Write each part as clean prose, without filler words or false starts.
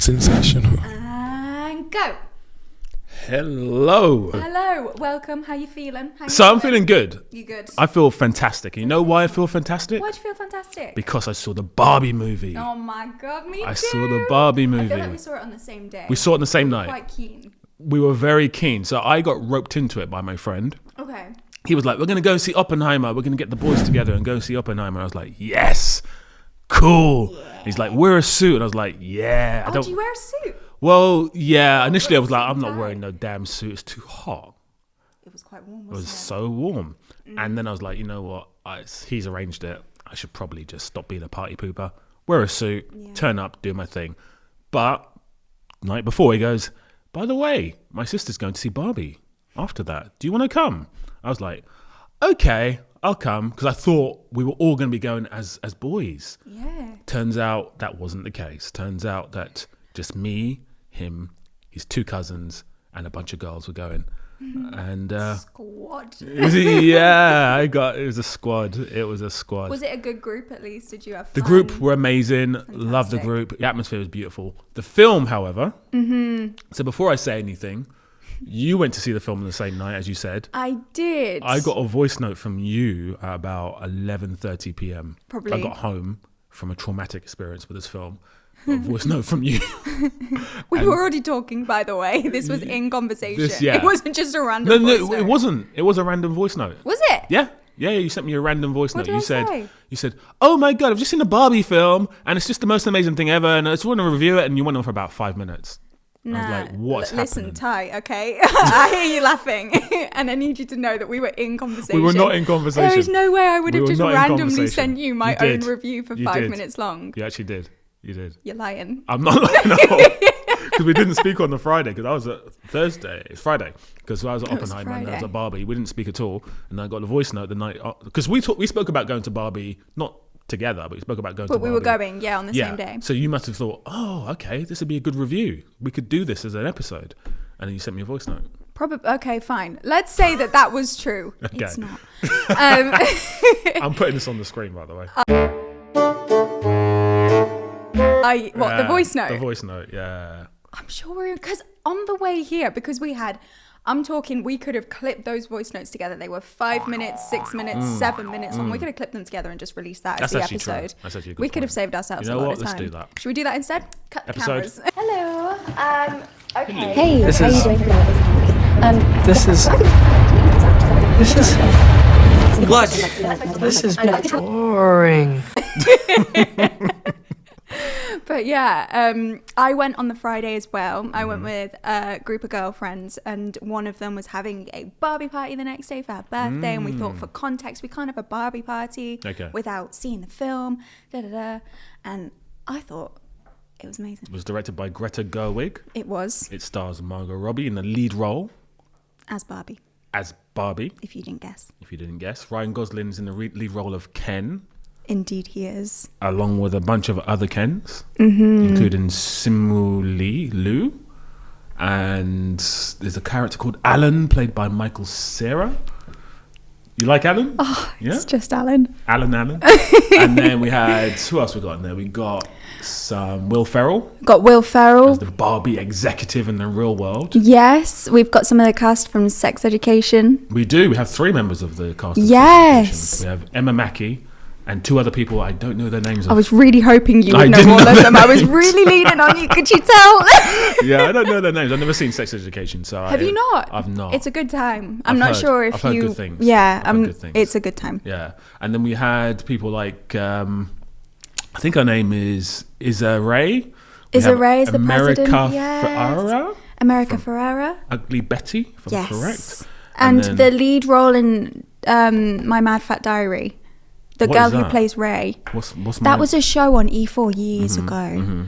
Sensational. And go. Hello. Hello. Welcome. How you feeling? I'm feeling good. You good? I feel fantastic. And you know why I feel fantastic? Why'd you feel fantastic? Because I saw the Barbie movie. Oh my god, me too. I saw the Barbie movie. I feel like we saw it on the same day. We saw it on the same night. Quite keen. We were very keen. So I got roped into it by my friend. Okay. He was like, we're going to go see Oppenheimer. We're going to get the boys together and go see Oppenheimer. I was like, yes. Cool. Yeah. He's like, wear a suit. And I was like, yeah. Do you wear a suit? Well, yeah. Initially, I was like, I'm not wearing no damn suit. It's too hot. It was quite warm, It was so warm. And then I was like, you know what? He's arranged it. I should probably just stop being a party pooper. Wear a suit, turn up, do my thing. But night before, he goes, by the way, my sister's going to see Barbie after that. Do you want to come? I was like, okay, I'll come. Because I thought we were all going to be going as boys. Yeah. Turns out that wasn't the case. Turns out that just me, him, his two cousins, and a bunch of girls were going. And squad. Yeah, it was a squad. It was a squad. Was it a good group at least? Did you have fun? The group were amazing. Loved the group. The atmosphere was beautiful. The film, however. So before I say anything, you went to see the film on the same night, as you said. I did. I got a voice note from you at about 11:30 p.m. Probably. I got home from a traumatic experience with this film. A voice note from you. We were already talking, by the way. This was in conversation. Yeah. It wasn't just a random voice note. It wasn't. It was a random voice note. Was it? Yeah. You sent me a random voice note. What did I say? You said, "Oh my god, I've just seen a Barbie film, and it's just the most amazing thing ever, and I just want to review it." And you went on for about 5 minutes. Nah, I was like, "What's happening?" Listen, Ty. Okay, I hear you laughing, and I need you to know that we were in conversation. We were not in conversation. There is no way I would have just randomly sent you my own did. review for You 5 did. minutes long. You actually did. You did. You're lying. I'm not lying at all. Because we didn't speak on the Friday, because I was at It's Friday. Because I was at Oppenheimer and I was at Barbie. We didn't speak at all. And I got a voice note the night, because we spoke about going to Barbie, not together, but we spoke about going to Barbie. But we were going, on the same day. So you must have thought, oh, okay, this would be a good review. We could do this as an episode. And then you sent me a voice note. Probably. Okay, fine. Let's say that was true. Okay. It's not. I'm putting this on the screen, by the way. The voice note? The voice note, yeah. I'm sure because on the way here, because I'm talking, we could have clipped those voice notes together. They were 5 minutes, 6 minutes, 7 minutes long. We could have clipped them together and just released that as the episode. True. That's actually a good We could point. have saved ourselves a lot what? of time. Let's do that. Should we do that instead? Cut the Episode. cameras. Hello. Okay. Hey, This how is. you doing? This is. What? This is boring. But yeah, I went on the Friday as well. I went with a group of girlfriends, and one of them was having a Barbie party the next day for her birthday. And we thought, for context, we can't have a Barbie party without seeing the film. And I thought it was amazing. It was directed by Greta Gerwig. It was. It stars Margot Robbie in the lead role. As Barbie. If you didn't guess. Ryan Gosling's in the lead role of Ken. Indeed he is. Along with a bunch of other Kens, including Simu Liu. And there's a character called Alan, played by Michael Cera. You like Alan? Oh, yeah? It's just Alan. Alan. And then we had, who else we got in there? We got some Will Ferrell. As the Barbie executive in the real world. Yes. We've got some of the cast from Sex Education. We do. We have 3 members of the cast of Yes. Sex Education. We have Emma Mackey and 2 other people I don't know their names of. I was really hoping you would know all of them. I was really leaning on you. Could you tell? Yeah, I don't know their names. I've never seen Sex Education. So Have you not? I've not. It's a good time. I've heard good things. Yeah, I've heard good things. It's a good time. Yeah. And then we had people like, I think her name is Issa Rae. Issa Rae is the America president. Yes. America Ferrera. Ugly Betty, if I'm correct. And the lead role in My Mad Fat Diary. The girl who plays Ray. That was a show on E4 years ago.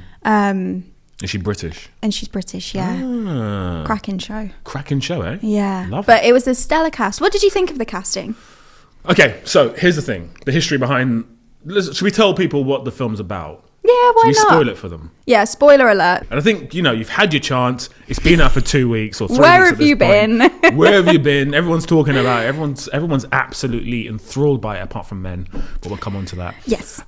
Is she British? And she's British, yeah. Cracking show, eh? Yeah. Love but it was a stellar cast. What did you think of the casting? Okay, so here's the thing. The history behind... Should we tell people what the film's about? Yeah, why Should we not? spoil it for them? Yeah, spoiler alert. And I think, you've had your chance. It's been out for 2 weeks or 3 Where weeks. have you been? Where have you been? Everyone's talking about it. Everyone's absolutely enthralled by it, apart from men. But we'll come on to that. Yes.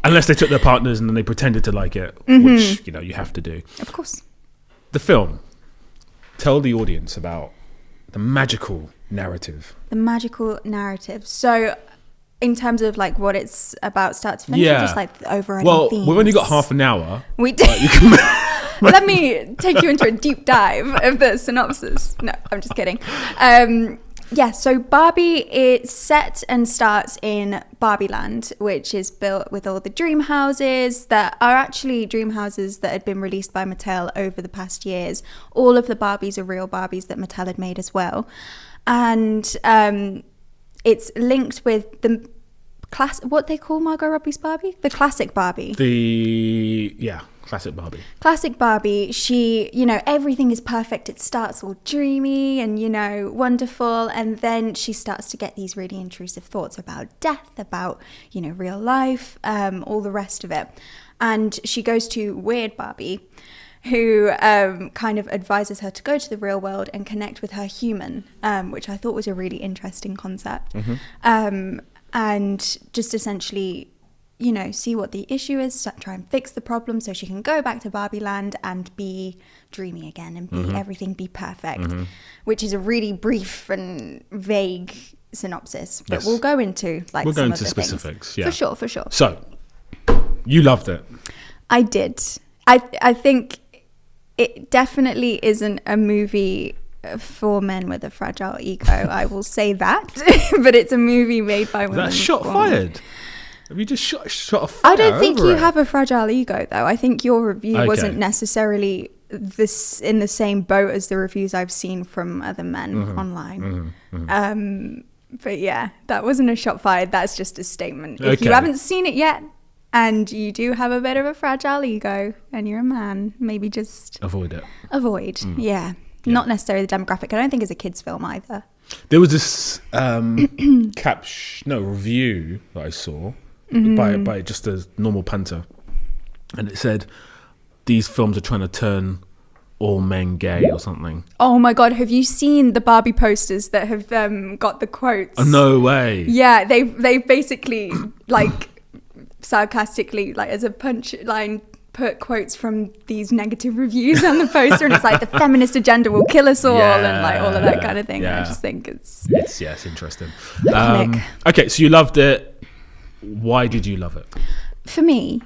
Unless they took their partners and then they pretended to like it, which, you have to do. Of course. The film. Tell the audience about the magical narrative. The magical narrative. So, in terms of like what it's about start to finish, or just like the overriding themes? We've only got half an hour. We did. Let me take you into a deep dive of the synopsis. No, I'm just kidding. So Barbie, it's set and starts in Barbie Land, which is built with all the dream houses that are actually dream houses that had been released by Mattel over the past years. All of the Barbies are real Barbies that Mattel had made as well. And it's linked with the what they call Margot Robbie's Barbie? The classic Barbie. Classic Barbie. Classic Barbie. She, everything is perfect. It starts all dreamy and, wonderful. And then she starts to get these really intrusive thoughts about death, about, real life, all the rest of it. And she goes to Weird Barbie, who kind of advises her to go to the real world and connect with her human, which I thought was a really interesting concept. And just essentially, see what the issue is, try and fix the problem so she can go back to Barbie Land and be dreamy again and be everything be perfect, which is a really brief and vague synopsis. But we'll go into we'll go into the specifics. things. Yeah. For sure. So, you loved it. I did. I think it definitely isn't a movie for men with a fragile ego. I will say that. But it's a movie made by women. That shot fired. Have you just shot a fire? I don't think you it? have a fragile ego, though. I think your review wasn't necessarily in the same boat as the reviews I've seen from other men online. But yeah, that wasn't a shot fired. That's just a statement. If you haven't seen it yet, and you do have a bit of a fragile ego, and you're a man, maybe just avoid it. Yeah. Not necessarily the demographic. I don't think it's a kids' film either. There was this review that I saw by just a normal punter, and it said these films are trying to turn all men gay or something. Oh my god, have you seen the Barbie posters that have got the quotes? Oh, no way. Yeah, they've basically sarcastically, as a punchline, put quotes from these negative reviews on the poster, and it's like the feminist agenda will kill us all, and all of that kind of thing. I just think it's interesting. Iconic. Okay, so you loved it. Why did you love it? For me,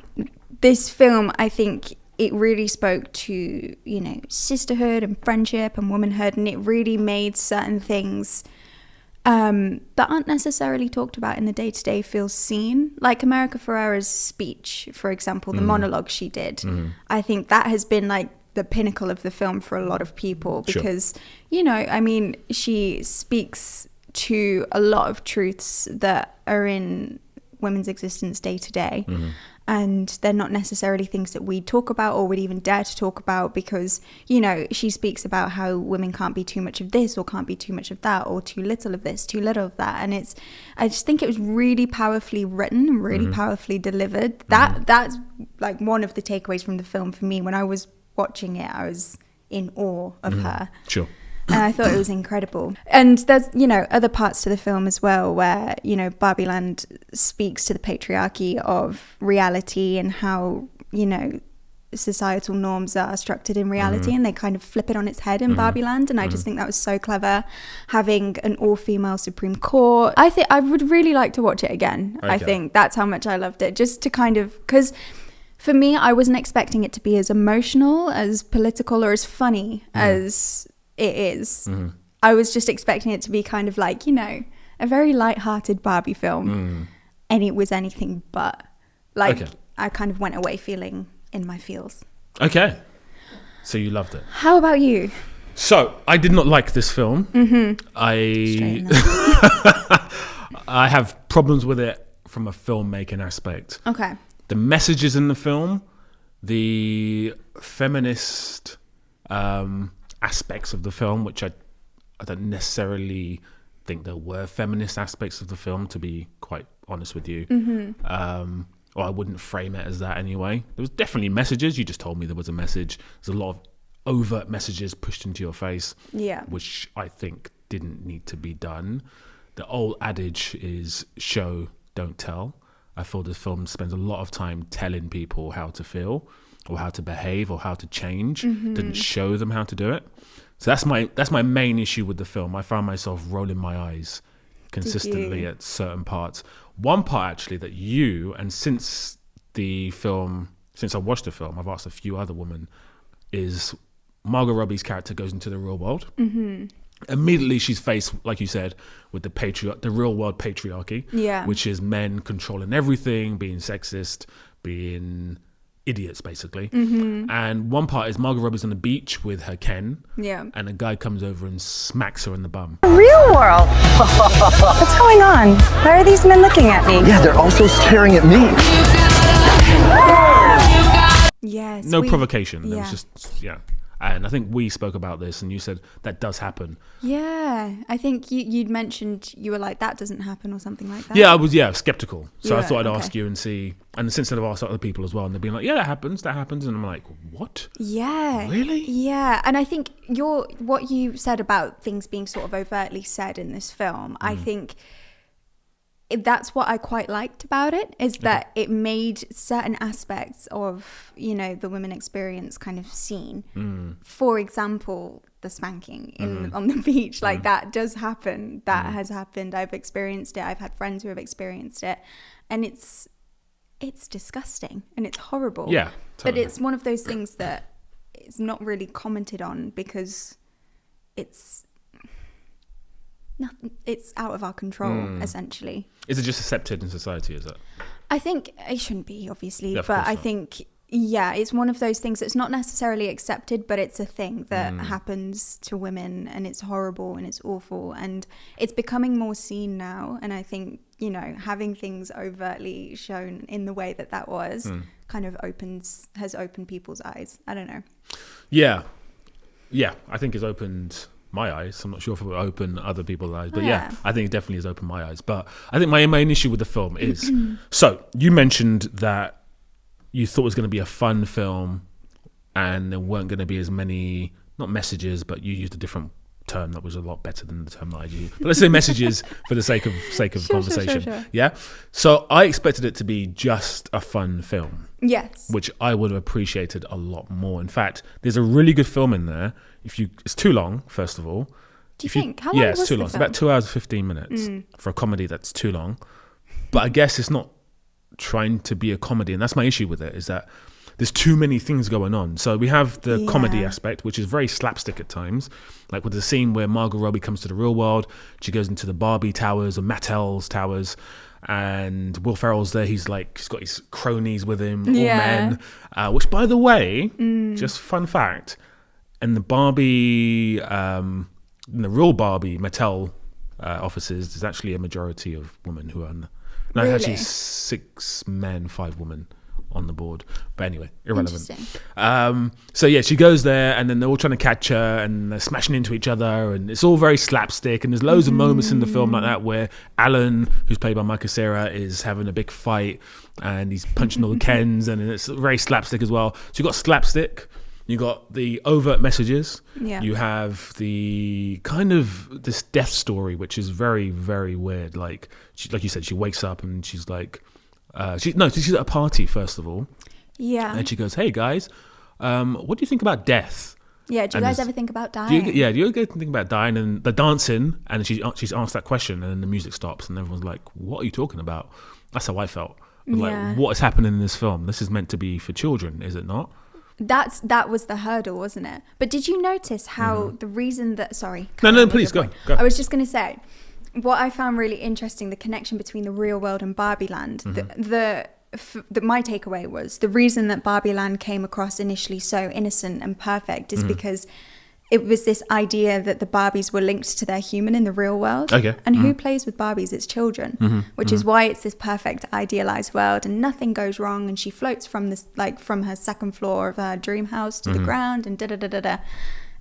this film, I think it really spoke to sisterhood and friendship and womanhood, and it really made certain things that aren't necessarily talked about in the day-to-day feel seen, like America Ferrera's speech, for example, the monologue she did. I think that has been the pinnacle of the film for a lot of people, because she speaks to a lot of truths that are in women's existence day to day, and they're not necessarily things that we talk about or would even dare to talk about, because she speaks about how women can't be too much of this or can't be too much of that, or too little of this, too little of that. And I just think it was really powerfully written and really powerfully delivered. That's one of the takeaways from the film for me. When I was watching it, I was in awe of her. And I thought it was incredible. And there's, other parts to the film as well where, Barbie Land speaks to the patriarchy of reality and how, societal norms are structured in reality, and they kind of flip it on its head in Barbie Land. And I just think that was so clever, having an all-female Supreme Court. I think I would really like to watch it again. I think that's how much I loved it, just to kind of, because for me, I wasn't expecting it to be as emotional, as political, or as funny as it is. I was just expecting it to be kind of a very light-hearted Barbie film, and it was anything but. I kind of went away feeling in my feels. Okay, so you loved it. How about you? So I did not like this film. I have problems with it from a filmmaking aspect. Okay. The messages in the film, the feminist aspects of the film, which I don't necessarily think there were feminist aspects of the film, to be quite honest with you. or I wouldn't frame it as that anyway. There was definitely messages. You just told me there was a message. There's a lot of overt messages pushed into your face, which I think didn't need to be done. The old adage is show, don't tell. I feel this film spends a lot of time telling people how to feel or how to behave or how to change. Didn't show them how to do it. So that's my main issue with the film. I found myself rolling my eyes consistently at certain parts. One part actually that since I watched the film, I've asked a few other women, is Margot Robbie's character goes into the real world. Immediately she's faced, like you said, with the real world patriarchy, which is men controlling everything, being sexist, being idiots basically. And one part is Margot Robbie's on the beach with her Ken, and a guy comes over and smacks her in the bum. Real world. What's going on? Why are these men looking at me? Yeah, they're also staring at me. Yes. No provocation. It was just And I think we spoke about this, and you said that does happen. Yeah, I think you'd mentioned you were like, that doesn't happen or something like that. Yeah, I was skeptical. So I thought I'd ask you and see. And since I've asked other people as well, and they've been like, yeah, that happens. And I'm like, what? Yeah. Really? Yeah. And I think what you said about things being sort of overtly said in this film, I think that's what I quite liked about it, is that it made certain aspects of, the women experience kind of seen. For example, the spanking on the beach, like that does happen. That has happened. I've experienced it. I've had friends who have experienced it, and it's disgusting and it's horrible. Yeah, totally. But it's one of those things that it's not really commented on because it's out of our control, essentially. Is it just accepted in society, is it? I think it shouldn't be, obviously, but I not. think, it's one of those things that's not necessarily accepted, but it's a thing that happens to women, and it's horrible and it's awful, and it's becoming more seen now. And I think, having things overtly shown in the way that was kind of has opened people's eyes. I don't know. Yeah, I think it's opened my eyes. I'm not sure if it will open other people's eyes, but I think it definitely has opened my eyes. But I think my main issue with the film is, so you mentioned that you thought it was going to be a fun film and there weren't going to be as many, not messages, but you used a different term that was a lot better than the term that I used. But let's say messages for the sake of conversation. Sure. Yeah. So I expected it to be just a fun film. Yes. Which I would have appreciated a lot more. In fact, there's a really good film in there. It's too long, first of all. Do you think? How long was it's too long. It's about 2 hours and 15 minutes for a comedy that's too long. But I guess it's not trying to be a comedy, and that's my issue with it, is that there's too many things going on. So we have the comedy aspect, which is very slapstick at times, like with the scene where Margot Robbie comes to the real world. She goes into the Barbie towers or Mattel's towers, and Will Ferrell's there. He's got his cronies with him, all men. Which, by the way, just fun fact, in the Barbie, in the real Barbie Mattel offices, there's actually a majority of women who are. No, really? Actually 6 men, 5 women on the board. But anyway, irrelevant. So she goes there, and then they're all trying to catch her, and they're smashing into each other, and it's all very slapstick. And there's loads of moments in the film like that where Alan, who's played by Michael Cera, is having a big fight, and he's punching all the Kens, and it's very slapstick as well. So you've got slapstick, you got the overt messages, you have the kind of this death story, which is very, very weird. Like you said, she wakes up and she's like, she's at a party first of all, and she goes, "Hey guys, what do you think about death?" Yeah, do you guys ever think about dying? Do you ever think about dying? And they're dancing, and she's asked that question, and then the music stops, and everyone's like, "What are you talking about?" That's how I felt. Like, what is happening in this film? This is meant to be for children, is it not? That was the hurdle, wasn't it? But did you notice how the reason that... Sorry. No, please, go. I was just going to say, what I found really interesting, the connection between the real world and Barbie Land, my takeaway was the reason that Barbie Land came across initially so innocent and perfect is because it was this idea that the Barbies were linked to their human in the real world. Okay. And who plays with Barbies? It's children, which is why it's this perfect idealized world and nothing goes wrong. And she floats from this, from her second floor of her dream house to the ground and da-da-da-da-da.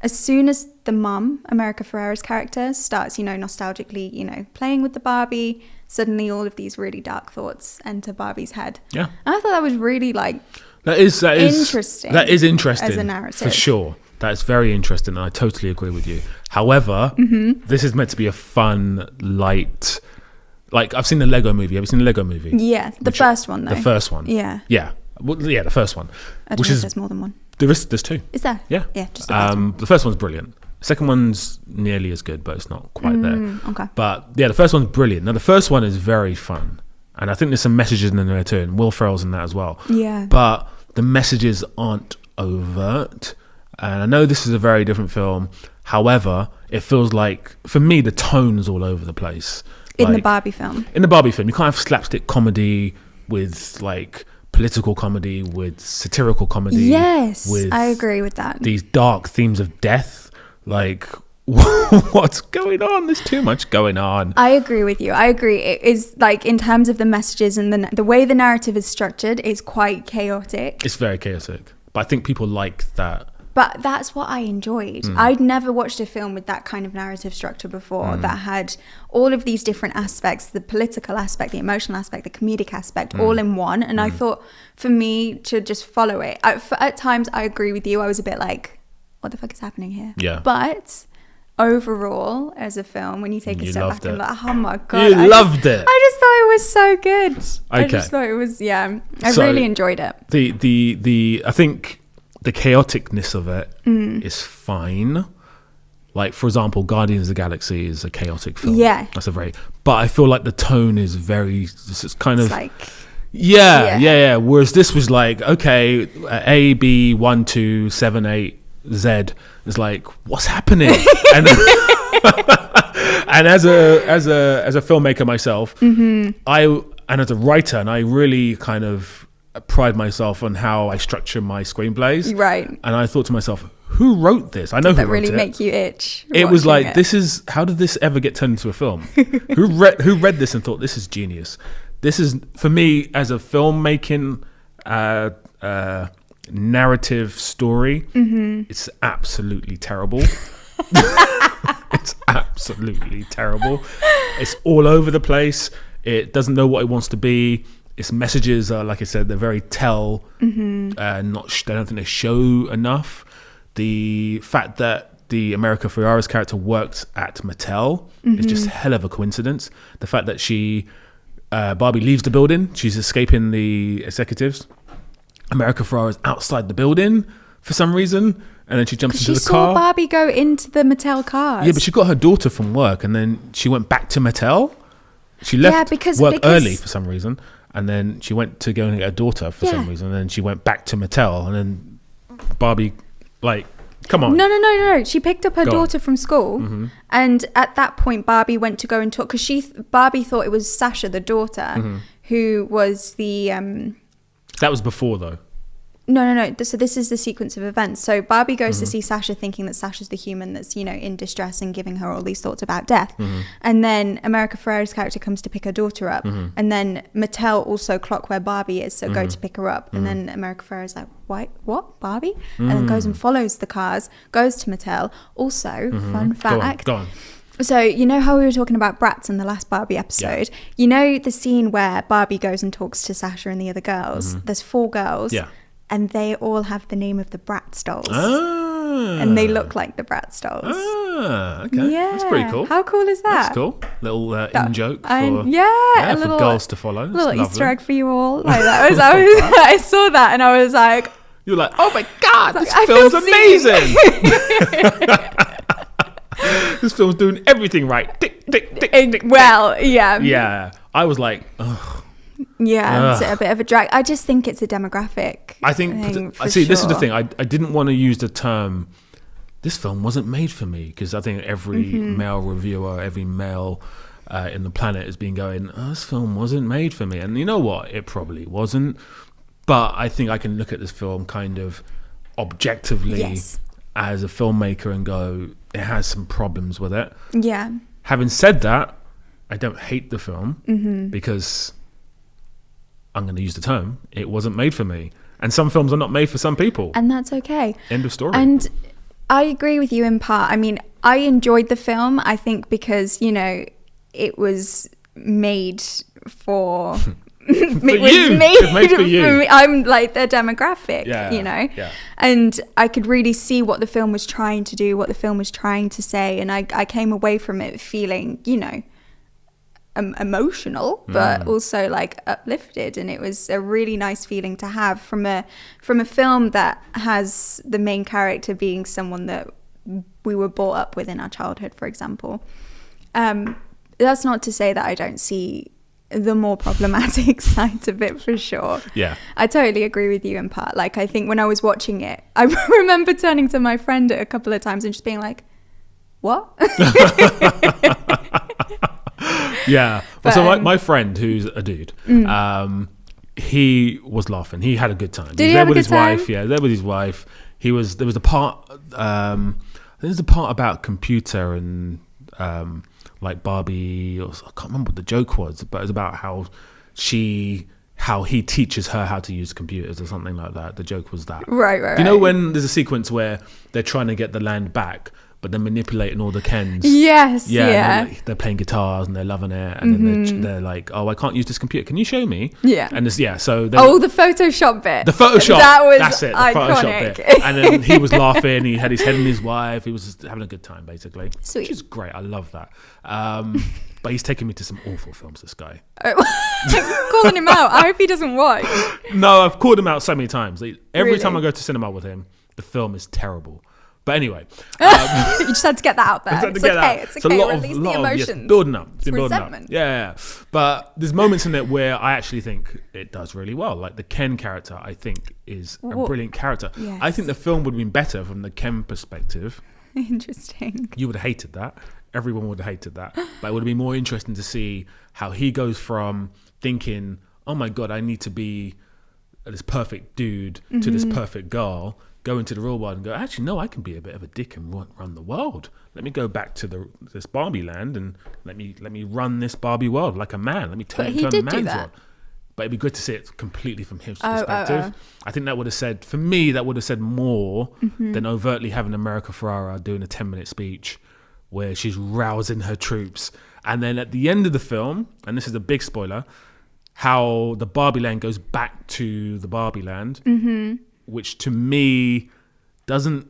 as soon as the mum, America Ferrera's character, starts, nostalgically, playing with the Barbie, suddenly all of these really dark thoughts enter Barbie's head. Yeah. And I thought that was really that is interesting. That is interesting as a narrative. for sure. That's very interesting, and I totally agree with you. However, this is meant to be a fun, light. Like, I've seen the Lego Movie. Have you seen the Lego Movie? Yeah, the first one though. The first one. Yeah. Yeah. Well, yeah, the first one. I don't know if there's more than one. There's two. Is there? Yeah. Yeah, just the first one. The first one's brilliant. The second one's nearly as good, but it's not quite there. Okay. But yeah, the first one's brilliant. Now, the first one is very fun. And I think there's some messages in there too. And Will Ferrell's in that as well. Yeah. But the messages aren't overt. And I know this is a very different film. However, it feels like, for me, the tone's all over the place. In the Barbie film. In the Barbie film, you can't have slapstick comedy with political comedy, with satirical comedy. Yes, with I agree with that. These dark themes of death. What's going on? There's too much going on. I agree with you. I agree. It is in terms of the messages and the way the narrative is structured is quite chaotic. It's very chaotic. But I think people like that. But that's what I enjoyed. I'd never watched a film with that kind of narrative structure before that had all of these different aspects, the political aspect, the emotional aspect, the comedic aspect, all in one. And I thought for me to just follow it, at times I agree with you. I was a bit like, what the fuck is happening here? Yeah. But overall, as a film, when you take a step back and oh my God. You loved it. I just thought it was so good. Okay. I just thought it was, I really enjoyed it. I think the chaoticness of it is fine. Like, for example, Guardians of the Galaxy is a chaotic film. Yeah. But I feel like the tone is very, it's kind of, like, yeah. Whereas this was like, okay, A, B, 1, 2, 7, 8, Z is like, what's happening? And and as a filmmaker myself, and as a writer, and I really kind of pride myself on how I structure my screenplays. Right. And I thought to myself, who wrote this? I know who wrote it. That really make you itch. It was like, how did this ever get turned into a film? Who read this and thought, this is genius? This is, for me, as a filmmaking narrative story, it's absolutely terrible. It's absolutely terrible. It's all over the place. It doesn't know what it wants to be. Its messages are, like I said, they're very I don't think they show enough. The fact that the America Ferrera's character worked at Mattel is just hell of a coincidence. The fact that Barbie leaves the building, she's escaping the executives. America Ferrera's outside the building for some reason, and then she jumps into the car. She saw Barbie go into the Mattel cars. Yeah, but she got her daughter from work, and then she went back to Mattel. She left work early for some reason, and then she went to go and get her daughter for some reason, and then she went back to Mattel, and then Barbie, come on. No. She picked up her daughter from school, and at that point, Barbie went to go and talk, because Barbie thought it was Sasha, the daughter, who was the... That was before, though. No. So this is the sequence of events. So Barbie goes to see Sasha, thinking that Sasha's the human that's, in distress and giving her all these thoughts about death. And then America Ferrera's character comes to pick her daughter up. And then Mattel also clock where Barbie is, so go to pick her up. And then America Ferrera's like, what? Barbie? And then goes and follows the cars, goes to Mattel. Also, fun fact. Go on. So, you know how we were talking about brats in the last Barbie episode? Yeah. You know the scene where Barbie goes and talks to Sasha and the other girls? There's 4 girls. Yeah. And they all have the name of the Bratz dolls. And they look like the Bratz dolls. Okay. Yeah. That's pretty cool. How cool is that? That's cool. Little in-joke for, a little, for girls to follow. Little Easter egg for you all. Like I saw that and I was like... You're like, oh my God, this film's amazing. This film's doing everything right. Tick, tick, tick, tick, tick. Well, yeah. Yeah. I was like, ugh. Yeah, it's a bit of a drag. I just think it's a demographic. I think. This is the thing. I didn't want to use the term. This film wasn't made for me, because I think every male reviewer, every male in the planet has been going, this film wasn't made for me. And you know what? It probably wasn't. But I think I can look at this film kind of objectively as a filmmaker and go, it has some problems with it. Yeah. Having said that, I don't hate the film because I'm going to use the term, it wasn't made for me. And some films are not made for some people. And that's okay. End of story. And I agree with you in part. I mean, I enjoyed the film, I think, because, you know, it was made for... it was made for you. For me. I'm like the demographic, you know? Yeah. And I could really see what the film was trying to do, what the film was trying to say. And I came away from it feeling, you know, emotional, but also like uplifted. And it was a really nice feeling to have from a film that has the main character being someone that we were brought up with in our childhood, for example. That's not to say that I don't see the more problematic side of it, for sure. Yeah, I totally agree with you in part. Like, I think when I was watching it, I remember turning to my friend a couple of times and just being like, what? Yeah. But, so my friend, who's a dude, he was laughing. He had a good time. Did he have a good time? Wife. Yeah, there with his wife. There was a part. There's a part about computer and like Barbie. I can't remember what the joke was, but it's about how he teaches her how to use computers or something like that. The joke was that. Right. You know when there's a sequence where they're trying to get the land back, but they're manipulating all the Kens. Yes. Yeah. They're playing guitars and they're loving it, and then they're like, "Oh, I can't use this computer. Can you show me?" Yeah. And it's so. The Photoshop bit. The Photoshop. That's it. The iconic. Photoshop bit. And then he was laughing. He had his head in his wife. He was just having a good time, basically. Sweet. Which is great. I love that. But he's taking me to some awful films. This guy. Calling him out. I hope he doesn't watch. No, I've called him out so many times. Every Really? time I go to cinema with him, the film is terrible. But anyway, you just had to get that out there. It's okay. It's okay. Release the emotions. Building up. It's It's building resentment. up. Yeah. But there's moments in it where I actually think it does really well. Like the Ken character, I think, is a brilliant character. Yes. I think the film would have been better from the Ken perspective. Interesting. You would have hated that. Everyone would have hated that. But it would have been more interesting to see how he goes from thinking, oh my God, I need to be this perfect dude to this perfect girl, go into the real world and go, actually, no, I can be a bit of a dick and run the world. Let me go back to this Barbie land and let me run this Barbie world like a man. Let me turn it into a man's world. But it'd be good to see it completely from his perspective. I think that would have said, for me, that would have said more than overtly having America Ferrara doing a 10-minute speech where she's rousing her troops. And then at the end of the film, and this is a big spoiler, how the Barbie land goes back to the Barbie land, which to me doesn't,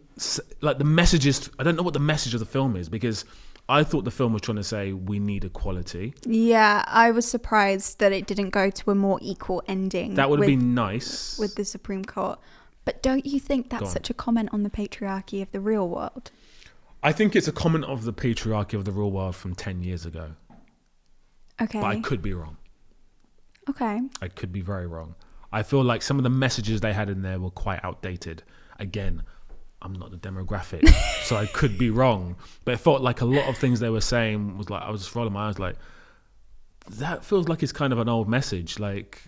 like the messages, I don't know what the message of the film is, because I thought the film was trying to say we need equality. Yeah, I was surprised that it didn't go to a more equal ending. That would have been nice. With the Supreme Court. But don't you think that's such a comment on the patriarchy of the real world? I think it's a comment of the patriarchy of the real world from 10 years ago. Okay. But I could be wrong. Okay. I could be very wrong. I feel like some of the messages they had in there were quite outdated. Again, I'm not the demographic, so I could be wrong. But it felt like a lot of things they were saying was like, I was just rolling my eyes like, that feels like it's kind of an old message. Like,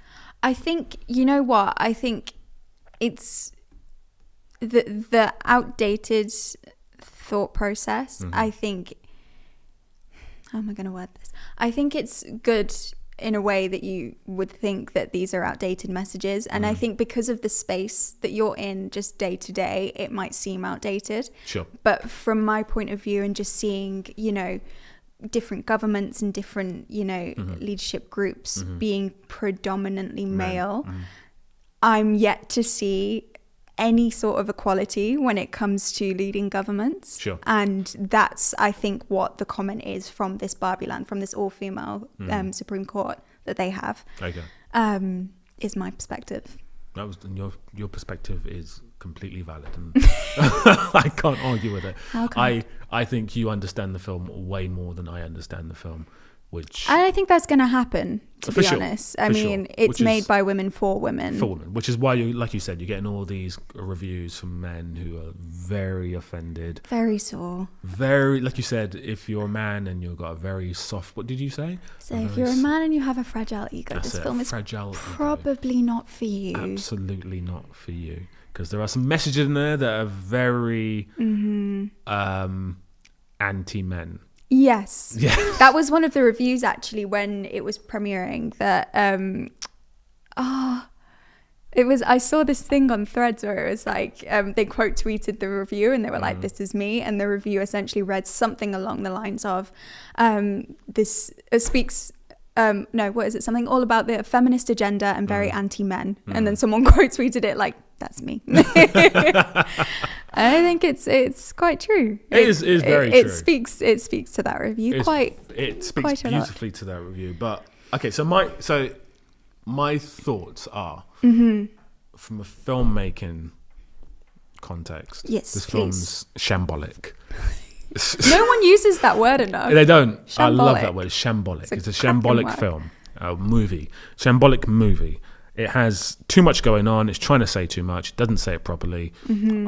I think, you know what? I think it's the outdated thought process. I think, how am I going to word this? I think it's good in a way that you would think that these are outdated messages. And I think because of the space that you're in just day to day, it might seem outdated. Sure. But from my point of view and just seeing, you know, different governments and different, you know, leadership groups being predominantly male, I'm yet to see any sort of equality when it comes to leading governments. Sure. And that's, I think, what the comment is from this Barbie land, from this all-female Supreme Court that they have. Okay. Is my perspective. That was your perspective is completely valid, and I can't argue with it. I think you understand the film way more than I understand the film, which and I think that's going to happen. To be sure. honest, I mean, it's made by women for women. For women, which is why you, like you said, you're getting all these reviews from men who are very offended, very sore. Very, like you said, if you're a man and you've got a very soft, what did you say? So if you're a man and you have a fragile ego, this film is probably not for you. Absolutely not for you, because there are some messages in there that are very anti-men. Yes. That was one of the reviews actually when it was premiering, that I saw this thing on Threads where it was like they quote tweeted the review and they were like, "This is me," and the review essentially read something along the lines of, "This speaks." No, what is it? Something all about the feminist agenda and very anti-men. And then someone quote tweeted it like, "That's me." I think it's quite true. It is very true. It speaks to that review It speaks beautifully to that review. But okay, so my thoughts are from a filmmaking context. Yes, this please. film's shambolic. No one uses that word enough. They don't. Shambolic. I love that word, shambolic. It's a shambolic film, movie, shambolic movie. It has too much going on. It's trying to say too much. It doesn't say it properly.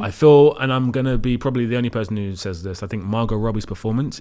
I feel, and I'm going to be probably the only person who says this, I think Margot Robbie's performance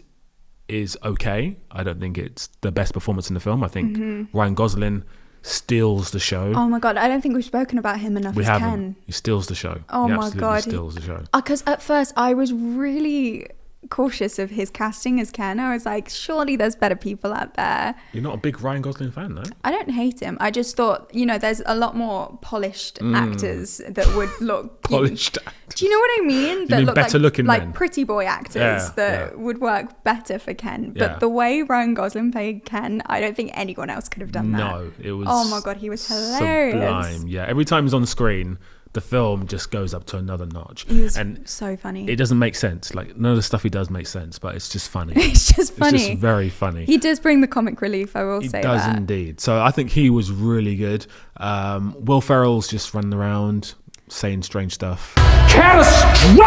is okay. I don't think it's the best performance in the film. I think Ryan Gosling steals the show. Oh my God, I don't think we've spoken about him enough as Ken. He steals the show. Oh he my God. steals the show. Because at first I was really cautious of his casting as Ken. I was like, surely there's better people out there. You're not a big Ryan Gosling fan, no? I don't hate him. I just thought, there's a lot more polished actors that would look Polished actors. Do you know what I mean? That mean look better looking like men? pretty boy actors that would work better for Ken. But Yeah. the way Ryan Gosling played Ken, I don't think anyone else could have done that. No, it was. Oh my God, he was hilarious. Sublime. Yeah, every time he's on screen, the film just goes up to another notch. He was and so funny. it doesn't make sense. Like, none of the stuff he does makes sense, but it's just funny. It's just funny. It's just very funny. He does bring the comic relief, I will He say does that. indeed. So I think he was really good. Will Ferrell's just running around saying strange stuff. Catastrophic!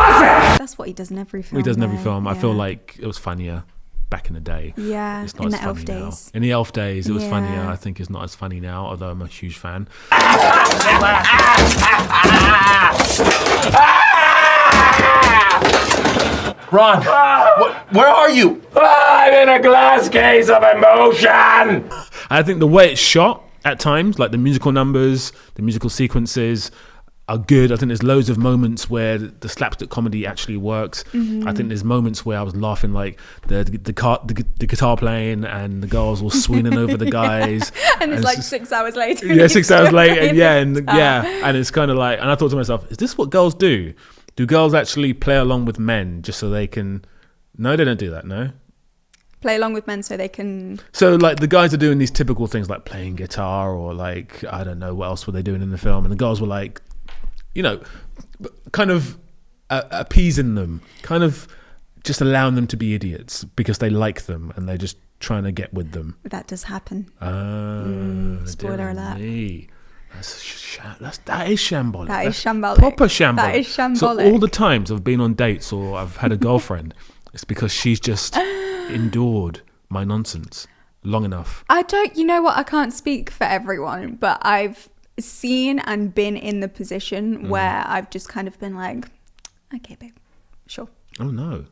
That's what he does in every film. He does in every though. film. I Yeah. feel like it was funnier back in the day. Yeah, It's not in as the elf funny now. days. In the elf days, it was Yeah. funnier. I think it's not as funny now, although I'm a huge fan. Ron, where are you? I'm in a glass case of emotion. I think the way it's shot at times, like the musical numbers, the musical sequences, are good. I think there's loads of moments where the slapstick comedy actually works. I think there's moments where I was laughing, like the guitar playing and the girls all swooning over the guys. And it's it's like just- 6 hours later. Yeah, 6 hours later, and yeah. and it's kind of like, and I thought to myself, is this what girls do? Do girls actually play along with men just so they can? No, they don't do that. No. Play along with men so they can. So like the guys are doing these typical things like playing guitar or like I don't know what else were they doing in the film, and the girls were like, kind of appeasing them, kind of just allowing them to be idiots because they like them and they're just trying to get with them. That does happen. Spoiler Spoiler alert. That is shambolic. That is That's shambolic. Proper shambolic. That is shambolic. So all the times I've been on dates or I've had a girlfriend, it's because she's just endured my nonsense long enough. I don't, you know what? I can't speak for everyone, but I've seen and been in the position where I've just kind of been like, okay, babe, sure. Oh no,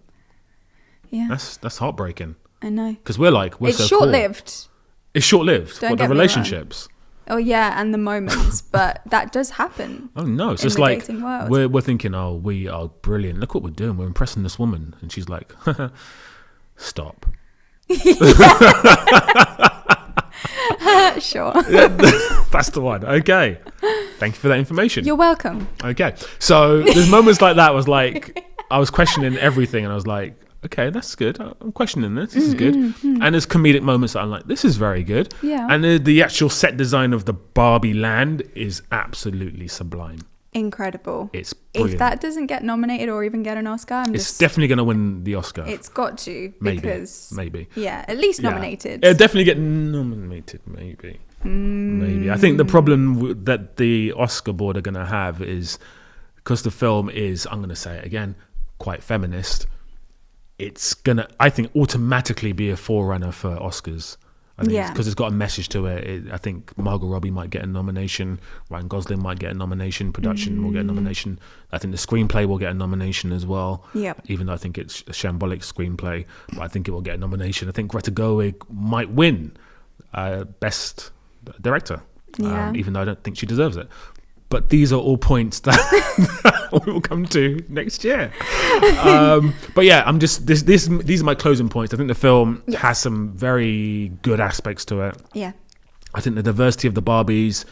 Yeah, that's heartbreaking. I know. Because we're It's so cool. short-lived. It's short-lived. Don't What, the get me wrong. relationships? Oh yeah, and the moments, but that does happen. Oh no, it's in just the like dating world. we're thinking, oh, we are brilliant. Look what we're doing. We're impressing this woman, and she's like, stop. Sure. That's the one. Okay. Thank you for that information. You're welcome. Okay. So there's moments like that was like, I was questioning everything and I was like, okay, that's good. I'm questioning this. This is good. And there's comedic moments that I'm like, this is very good. Yeah. And the actual set design of the Barbie land is absolutely sublime. Incredible. It's brilliant. If that doesn't get nominated or even get an Oscar, It's definitely going to win the Oscar. It's got to, Maybe. because Maybe. yeah, at least Yeah. nominated. It'll definitely get nominated, maybe. Maybe. I think the problem that the Oscar board are going to have is because the film is, I'm going to say it again, quite feminist, it's going to, I think, automatically be a forerunner for Oscars. I think Yeah. because it's got a message to it. I think Margot Robbie might get a nomination, Ryan Gosling might get a nomination, production will get a nomination. I think the screenplay will get a nomination as well. Yep. Even though I think it's a shambolic screenplay, but I think it will get a nomination. I think Greta Gerwig might win Best Director, Yeah. even though I don't think she deserves it. But these are all points that we will come to next year. But yeah, I'm just these are my closing points. I think the film has some very good aspects to it. Yeah. I think the diversity of the Barbies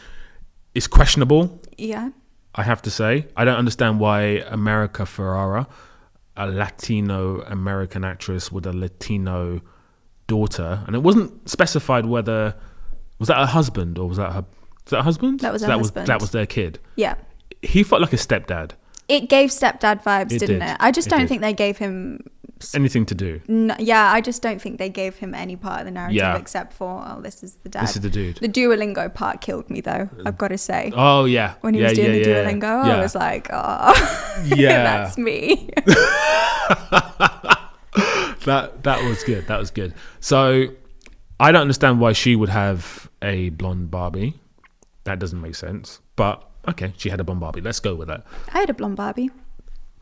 is questionable Yeah. I have to say, I don't understand why America Ferrera, a Latino American actress with a Latino daughter, and it wasn't specified whether was that her husband or was that her husband? That was her husband. That was their kid. Yeah. He felt like a stepdad. It gave stepdad vibes, didn't did. it? I just It don't did. think they gave him. Anything to do. Yeah, I just don't think they gave him any part of the narrative Yeah. except for, oh, this is the dad. This is the dude. The Duolingo part killed me, though, I've got to say. Oh yeah. When he was doing the Duolingo, I was like, oh, Yeah. that's me. That was good. That was good. So I don't understand why she would have a blonde Barbie. That doesn't make sense. But okay, she had a blonde Barbie. Let's go with that. I had a blonde Barbie.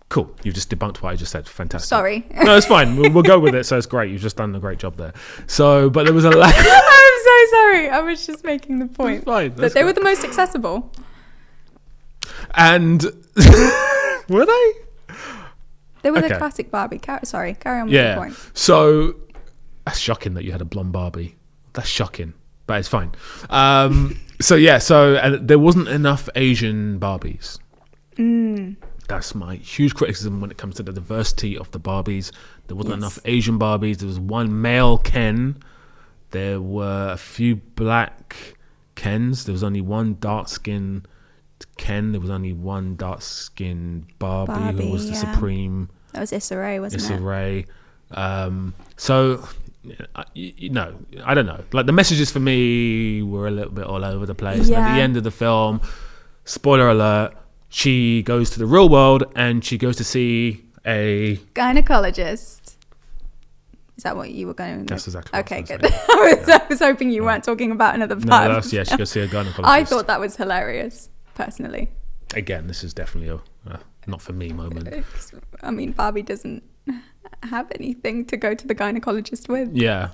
Cool. You've just debunked what I just said. Fantastic. Sorry. No, it's fine. We'll go with it. So it's great. You've just done a great job there. So, but there was a lack. I'm so sorry. I was just making the point That's fine. that they were the most accessible. And were they? They were Okay. the classic Barbie. Carry on with the Yeah. point. So that's shocking that you had a blonde Barbie. That's shocking, but it's fine. So yeah. So and there wasn't enough Asian Barbies. That's my huge criticism when it comes to the diversity of the Barbies. There wasn't enough Asian Barbies. There was one male Ken. There were a few black Kens. There was only one dark-skinned Ken. There was only one dark-skinned Barbie who was the supreme. That was Issa Rae, wasn't Issa it? Rae. So, you know, I don't know. Like, the messages for me were a little bit all over the place. And at the end of the film, spoiler alert, she goes to the real world and she goes to see a Gynecologist. Is that what you were going with? That's exactly what I Okay, was good. gonna I was hoping you weren't talking about another part. No, she goes to see a gynecologist. I thought that was hilarious, personally. Again, this is definitely a not for me moment. I mean, Barbie doesn't have anything to go to the gynecologist with. Yeah.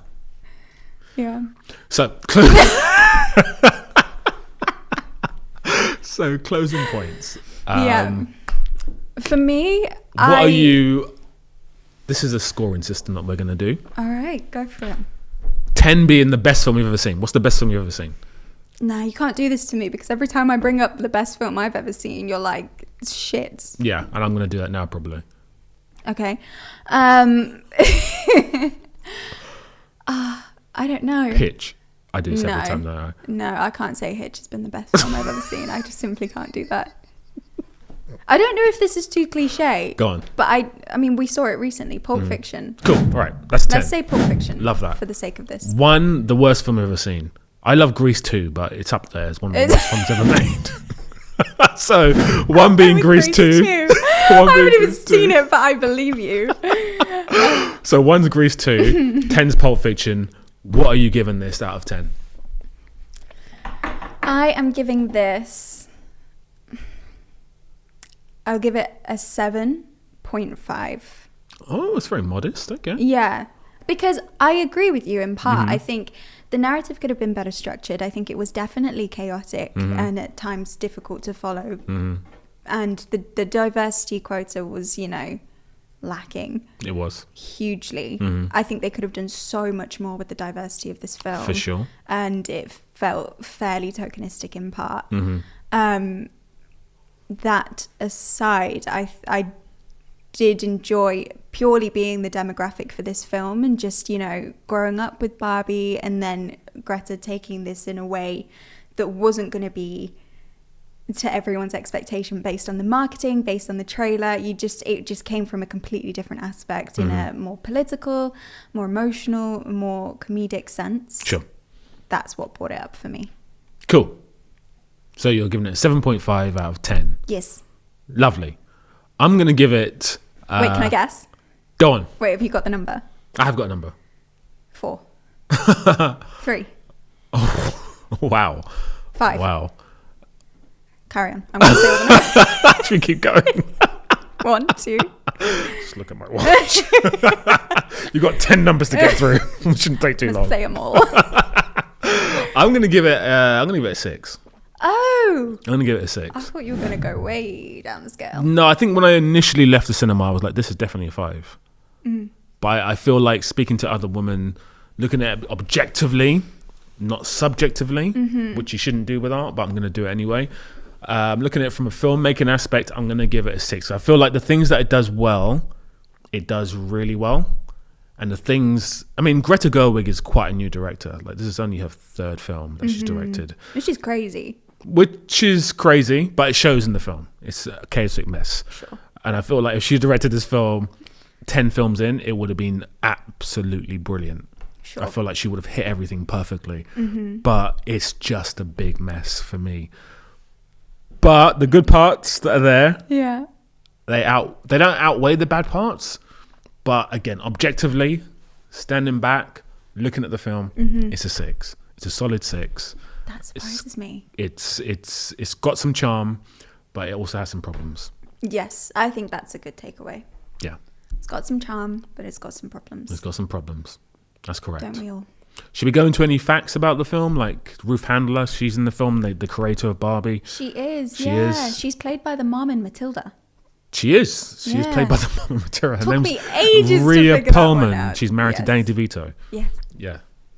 Yeah. So, closing points. Yeah. For me, What are you... This is a scoring system that we're going to do. All right, go for it. 10 being the best film you've ever seen. What's the best film you've ever seen? Nah, you can't do this to me because every time I bring up the best film I've ever seen, you're like, shit. Yeah, and I'm going to do that now probably. Okay. I don't know. Hitch. I do several times now. No, I can't say Hitch has been the best film I've ever seen. I just simply can't do that. I don't know if this is too cliche. Go on. But I mean, we saw it recently. Pulp Fiction. Cool. All right. That's 10. Let's say Pulp Fiction. Love that. For the sake of this. 1, the worst film I've ever seen. I love Grease 2, but it's up there as one of the worst films ever made. So, 1 being Grease 2. I haven't even seen it, but I believe you. So 1's Grease 2, 10's Pulp Fiction. What are you giving this out of 10? I am giving this... I'll give it a 7.5. Oh, it's very modest. Okay. Yeah, because I agree with you in part. I think the narrative could have been better structured. I think it was definitely chaotic and at times difficult to follow. And the diversity quota was, lacking. It was. Hugely. I think they could have done so much more with the diversity of this film. For sure. And it felt fairly tokenistic in part. That aside, I did enjoy purely being the demographic for this film and just, growing up with Barbie and then Greta taking this in a way that wasn't going to be to everyone's expectation based on the marketing, based on the trailer. It just came from a completely different aspect in a more political, more emotional, more comedic sense. Sure. That's what brought it up for me. Cool. So you're giving it a 7.5 out of 10. Yes. Lovely. I'm going to give it... Wait, can I guess? Go on. Wait, have you got the number? I have got a number. 4. 3. Wow. 5. Wow. Carry on. I'm going to say all the numbers. Should we keep going? 1, 2. Just look at my watch. You've got 10 numbers to get through. It shouldn't take too Let's long. say them all. I'm going to give it a 6. Oh, I'm going to give it a 6. I thought you were going to go way down the scale. No, I think when I initially left the cinema, I was like, this is definitely a 5. But I feel like speaking to other women, looking at it objectively, not subjectively, which you shouldn't do with art, but I'm going to do it anyway. Looking at it from a filmmaking aspect, I'm going to give it a 6. I feel like the things that it does well, it does really well. And the things, I mean, Greta Gerwig is quite a new director. Like, this is only her 3rd film that she's directed. Which is crazy. Which is crazy, but it shows in the film. It's a chaotic mess. Sure. And I feel like if she directed this film 10 films in, it would have been absolutely brilliant. Sure. I feel like she would have hit everything perfectly. But it's just a big mess for me. But the good parts that are there, Yeah. they don't outweigh the bad parts. But again, objectively, standing back, looking at the film, it's a 6. It's a solid 6. That surprises me. It's got some charm, but it also has some problems. Yes, I think that's a good takeaway. Yeah, It's got some charm, but it's got some problems. it's got some problems. That's correct. Don't we all? Should we go into any facts about the film? Like Ruth Handler, she's in the film, the creator of Barbie. She is. She yeah. is. She's played by the mom in Matilda. She is. She is Yeah. played by the mom of Matilda. Her Took name's me ages to Rhea figure that one Perlman. out. She's married to Yes. Danny DeVito. Yes. Yeah.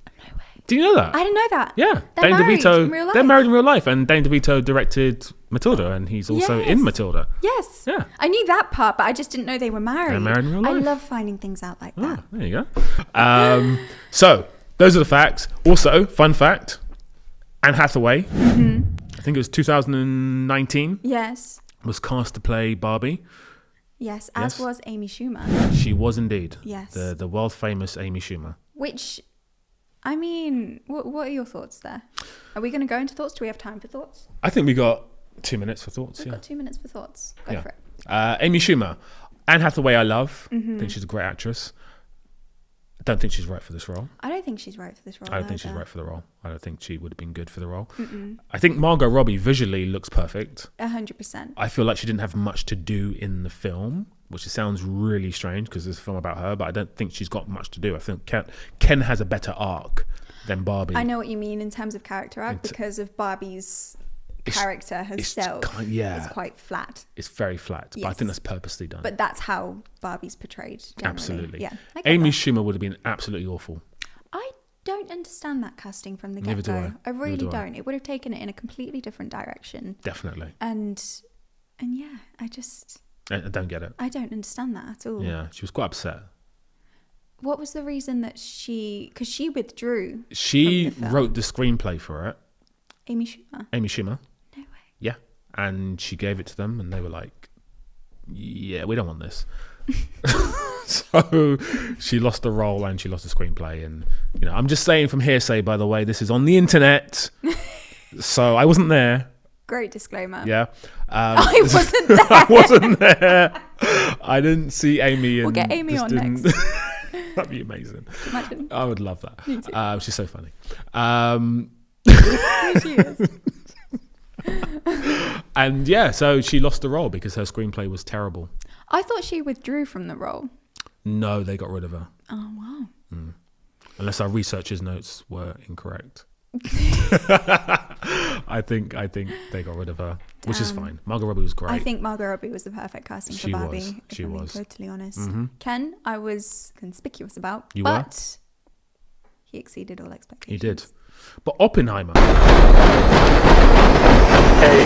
No way. Do you know that? I didn't know that. Yeah, They're Danny married DeVito. in real life. They're married in real life, and Danny DeVito directed Matilda, and he's also Yes. in Matilda. Yes. Yeah. I knew that part, but I just didn't know they were married. They're married in real I life. love finding things out like that. Oh, there you go. So those are the facts. Also, fun fact: Anne Hathaway, I think it was 2019, Yes. was cast to play Barbie. Yes. As Yes. was Amy Schumer. She was indeed. Yes. The world famous Amy Schumer. Which, I mean, what are your thoughts there? Are we going to go into thoughts? Do we have time for thoughts? I think we got 2 minutes for thoughts. We've Yeah. got 2 minutes for thoughts. Go Yeah. for it. Amy Schumer. Anne Hathaway, I love. I think she's a great actress. I don't think she's right for this role. I don't think she's right for this role. I don't think she's either. right for the role. I don't think she would have been good for the role. I think Margot Robbie visually looks perfect. 100%. I feel like she didn't have much to do in the film, which sounds really strange because it's a film about her, but I don't think she's got much to do. I think Ken has a better arc than Barbie. I know what you mean in terms of character arc because of Barbie's character herself. yeah. It's quite flat. It's very flat, but I Yes. think that's purposely done. But that's how Barbie's portrayed. Generally. Absolutely. Yeah. I get Amy that. Schumer would have been absolutely awful. I don't understand that casting from the Neither do get-go. I. I really Neither do I. don't. It would have taken it in a completely different direction. Definitely. And yeah, I don't get it. I don't understand that at all. Yeah, she was quite upset. What was the reason that because she withdrew? She from the film? wrote the screenplay for it, Amy Schumer. Amy Schumer. No way. Yeah. And she gave it to them and they were like, yeah, we don't want this. So she lost the role and she lost the screenplay. And, you know, I'm just saying from hearsay, by the way, this is on the internet. So I wasn't there. Great disclaimer. Yeah. I wasn't there. I wasn't there. I didn't see Amy. And We'll get Amy just on didn't- next. That'd be amazing. Imagine. I would love that. Me too. She's so funny. Here she is. And yeah, so she lost the role because her screenplay was terrible. I thought she withdrew from the role. No, they got rid of her. Oh wow. Unless our researchers' notes were incorrect. I think they got rid of her, which is fine. Margot Robbie was great. I think Margot Robbie was the perfect casting for She Barbie. was. If She I'm being was. totally honest. Ken, I was conspicuous about, You were? but he exceeded all expectations. He did. But Oppenheimer. Hey,